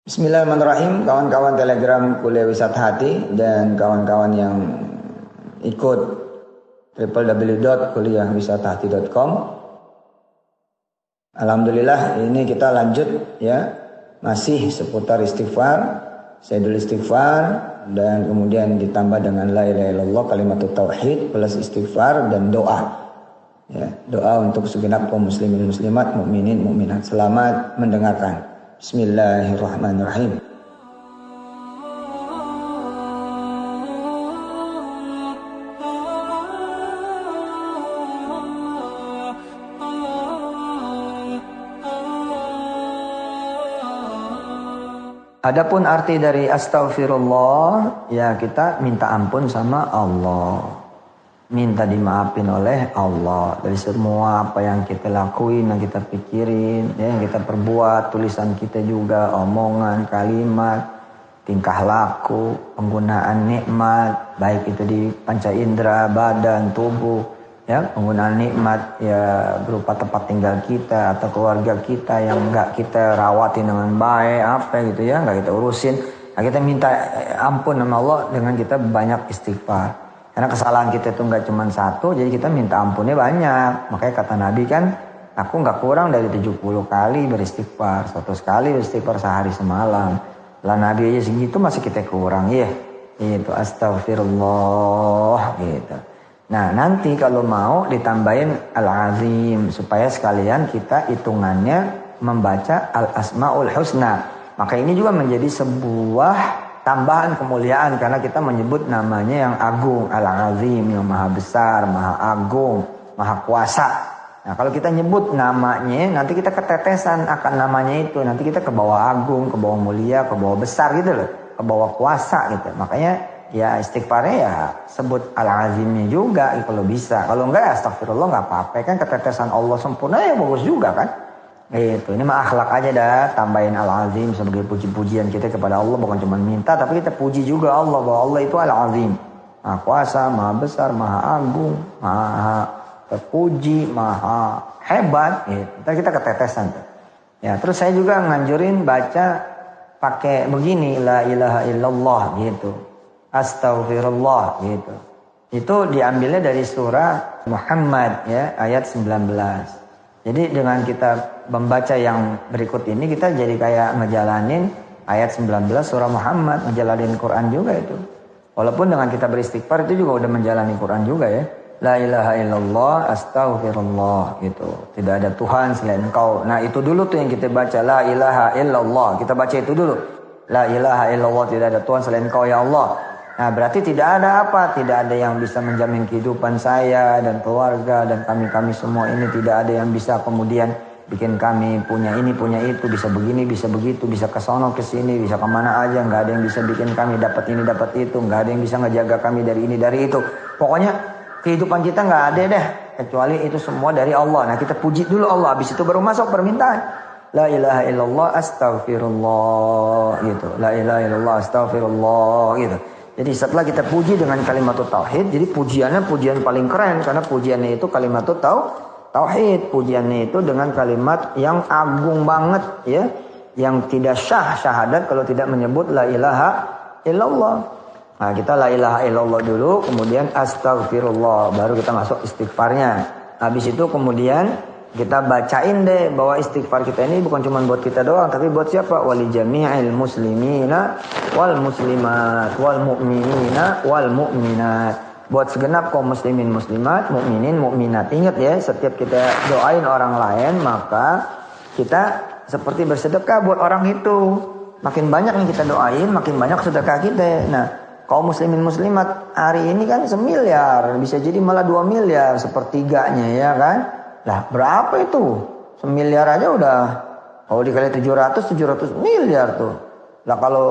Bismillahirrahmanirrahim, kawan-kawan Telegram Kuliah Wisata Hati dan kawan-kawan yang ikut www.kuliahwisatahati.com. Alhamdulillah, ini kita lanjut ya, masih seputar istighfar, Sayyidul Istighfar, dan kemudian ditambah dengan la ilaha illallah, kalimatut tauhid plus istighfar dan doa. Ya, doa untuk segenap kaum muslimin muslimat, mukminin mukminat. Selamat mendengarkan. Bismillahirrahmanirrahim. Adapun arti dari astaghfirullah, ya kita minta ampun sama Allah. Minta dimaafin oleh Allah dari semua apa yang kita lakuin, yang kita pikirin, ya, yang kita perbuat, tulisan kita juga, omongan, kalimat, tingkah laku, penggunaan nikmat, baik itu di panca indera, badan, tubuh, ya, penggunaan nikmat ya berupa tempat tinggal kita atau keluarga kita yang enggak kita rawatin dengan baik, apa gitu ya, enggak kita urusin. Nah, kita minta ampun sama Allah dengan kita banyak istighfar. Karena kesalahan kita itu nggak cuma satu, jadi kita minta ampunnya banyak. Makanya kata Nabi kan, aku nggak kurang dari 70 kali beristighfar. 100 kali beristighfar sehari semalam. Lah Nabi aja segitu masih kita kurang ya. Itu astagfirullah gitu. Nah nanti kalau mau ditambahin al-azim. Supaya sekalian kita hitungannya membaca al-asma'ul husna. Maka ini juga menjadi sebuah tambahan kemuliaan karena kita menyebut namanya yang agung, al-azim, yang maha besar, maha agung, maha kuasa. Nah kalau kita nyebut namanya, nanti kita ketetesan akan namanya itu. Nanti kita ke bawah agung, ke bawah mulia, ke bawah besar gitu loh. Ke bawah kuasa gitu. Makanya ya istighfarnya ya sebut al-azimnya juga kalau bisa. Kalau enggak ya astagfirullah nggak apa-apa. Kan ketetesan Allah sempurna ya bagus juga kan. Itu ini mah akhlak aja dah, tambahin al-azim sebagai puji-pujian kita kepada Allah, bukan cuma minta tapi kita puji juga Allah bahwa Allah itu al-azim, maha kuasa, maha besar, maha agung, maha terpuji, maha hebat. Ntar kita ketetesan tuh. Ya, terus saya juga nganjurin baca pakai begini, la ilaha illallah gitu, astaghfirullah gitu. Itu diambilnya dari surah Muhammad ya, ayat 19. Jadi dengan kita membaca yang berikut ini kita jadi kayak ngejalanin ayat 19 surah Muhammad, ngejalanin Quran juga itu. Walaupun dengan kita beristighfar itu juga udah menjalani Quran juga ya. La ilaha illallah astaghfirullah gitu. Tidak ada Tuhan selain Engkau. Nah itu dulu tuh yang kita baca, la ilaha illallah. Kita baca itu dulu. La ilaha illallah, tidak ada Tuhan selain Engkau ya Allah. Nah berarti tidak ada apa? Tidak ada yang bisa menjamin kehidupan saya dan keluarga dan kami semua ini. Tidak ada yang bisa kemudian bikin kami punya ini, punya itu. Bisa begini, bisa begitu, bisa kesono, kesini, bisa kemana aja. Nggak ada yang bisa bikin kami dapat ini, dapat itu. Nggak ada yang bisa ngejaga kami dari ini, dari itu. Pokoknya kehidupan kita nggak ada deh. Kecuali itu semua dari Allah. Nah kita puji dulu Allah. Habis itu baru masuk permintaan. La ilaha illallah astaghfirullah gitu. La ilaha illallah astaghfirullah gitu. Jadi setelah kita puji dengan kalimat tauhid, jadi pujiannya pujian paling keren karena pujiannya itu kalimat tauhid, pujiannya itu dengan kalimat yang agung banget ya, yang tidak syahadat kalau tidak menyebut la ilaha illallah. Nah, kita la ilaha illallah dulu, kemudian astaghfirullah, baru kita masuk istighfarnya. Habis itu kemudian kita bacain deh bahwa istighfar kita ini bukan cuma buat kita doang, tapi buat siapa? Wali jami'il muslimina wal muslimat wal mu'minina wal mu'minat. Buat segenap kaum muslimin muslimat, mukminin mukminat. Ingat ya, setiap kita doain orang lain maka kita seperti bersedekah buat orang itu. Makin banyak yang kita doain, makin banyak sedekah kita. Nah, kaum muslimin muslimat hari ini kan 1 miliar, bisa jadi malah 2 miliar, sepertiganya ya kan. Lah berapa itu? 1 miliar aja udah, kalau dikali 700 miliar tuh. Lah kalau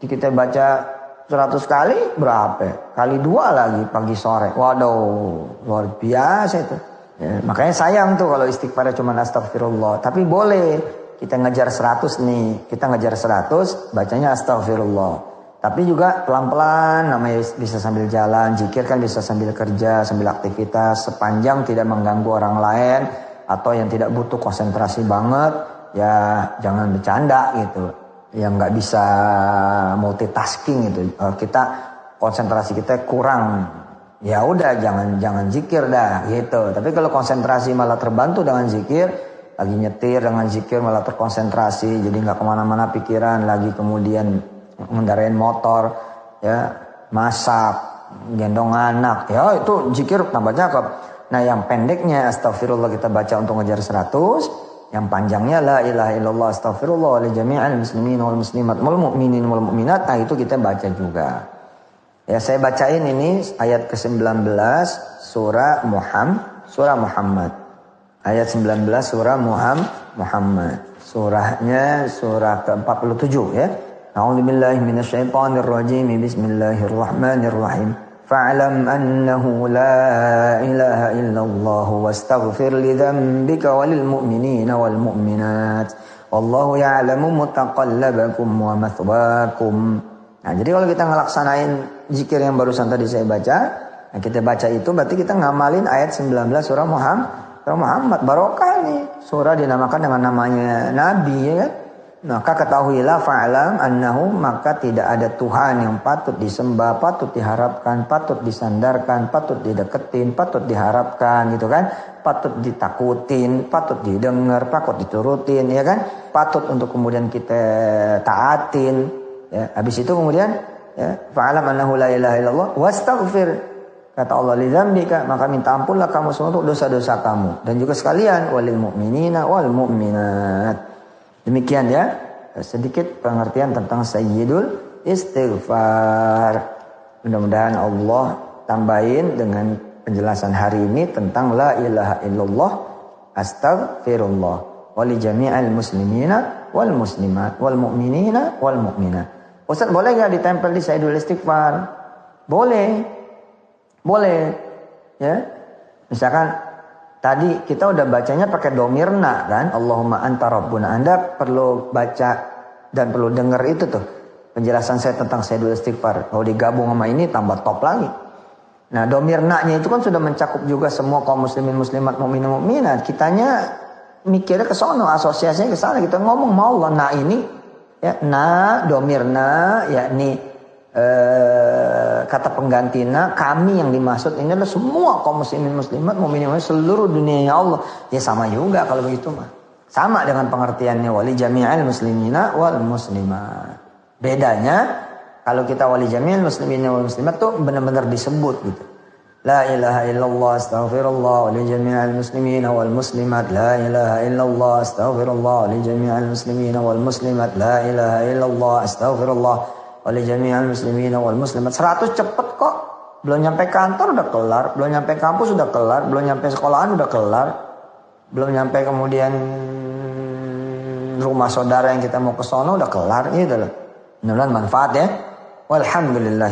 kita baca 100 kali berapa? Kali 2 lagi pagi sore. Waduh, luar biasa itu. Ya, makanya sayang tuh kalau istighfarnya cuma astagfirullah. Tapi boleh kita ngejar 100 nih. Kita ngejar 100 bacanya astagfirullah. Tapi juga pelan-pelan, namanya bisa sambil jalan, zikir kan bisa sambil kerja, sambil aktivitas, sepanjang tidak mengganggu orang lain atau yang tidak butuh konsentrasi banget. ya jangan bercanda gitu. Yang nggak bisa multitasking gitu. Kita konsentrasi kita kurang. Ya udah jangan zikir dah gitu. Tapi kalau konsentrasi malah terbantu dengan zikir, lagi nyetir dengan zikir malah terkonsentrasi, jadi nggak kemana-mana pikiran, lagi kemudian ngendarain motor, ya masak, gendong anak, ya itu zikir tambah cakep. Nah yang pendeknya astagfirullah kita baca untuk ngejar 100, yang panjangnya la ilaha illallah astagfirullah li jami'al muslimin wal muslimat wal mu'minin wal mu'minat, nah itu kita baca juga. Ya saya bacain ini ayat ke-19 surah Muhammad. Ayat 19 surah Muhammad. Surahnya surah ke-47 ya. A'udzubillahi minasyaitonirrajim. Bismillahirrahmanirrahim. Fa'lam annahu la ilaha illallah wastaghfir li dzambika walil mu'minina wal mu'minat. Wallahu ya'lamu mutaqallabakum wa mathwaakum. Nah, jadi kalau kita ngelaksanain zikir yang barusan tadi saya baca, nah kita baca itu berarti kita ngamalin ayat 19 surah Muhammad. Barokah nih. Surah dinamakan dengan namanya Nabi ya kan. Maka ketahuilah fa'lam annahu, maka tidak ada Tuhan yang patut disembah, patut diharapkan, patut disandarkan, patut dideketin, patut diharapkan gitu kan. Patut ditakutin, patut didengar, patut diturutin ya kan. Patut untuk kemudian kita taatin. Ya, habis itu kemudian ya, fa'alam annahu la ilaha illallah wastaghfir, kata Allah, li dzambika, maka minta ampunlah kamu semua untuk dosa-dosa kamu, dan juga sekalian walil mu'minina wal mu'minat. Demikian ya sedikit pengertian tentang sayyidul istighfar. Mudah-mudahan Allah tambahin dengan penjelasan hari ini tentang la ilaha illallah astaghfirullah wali jami'al muslimina wal muslimat wal mu'minina wal mu'minat. Ustaz, boleh gak ditempel di Sayyidul Istighfar? Boleh. Ya. Misalkan tadi kita udah bacanya pakai domirna kan? Allahumma anta rabbuna. Anda perlu baca dan perlu dengar itu tuh. Penjelasan saya tentang Sayyidul Istighfar. Kalau digabung sama ini tambah top lagi. Nah, domirna-nya itu kan sudah mencakup juga semua kaum muslimin muslimat mukminin mukminat. Kitanya mikirnya ke sono, asosiasinya ke sana. Kita ngomong mau Allah. Nah ini ya, domirna yakni kata penggantina, kami yang dimaksud ini adalah semua kaum muslimin muslimat mukminin seluruh dunia ya Allah. Ya sama juga kalau begitu mah. Sama dengan pengertiannya wali jami'al muslimina wal muslimat. Bedanya kalau kita wali jami'al muslimina wal muslimat tuh benar-benar disebut gitu. La ilaha illallah astaghfirullah li jami'al muslimina wal muslimat. La ilaha illallah astaghfirullah li jami'al muslimina wal muslimat. La ilaha illallah astaghfirullah li jami'al muslimina wal muslimat. 100 cepet kok. Belum nyampe kantor udah kelar, belum nyampe kampus udah kelar, belum nyampe sekolahan udah kelar, belum nyampe kemudian rumah saudara yang kita mau ke sono udah kelar gitu loh. Mudah-mudahan manfaat ya. Walhamdulillah.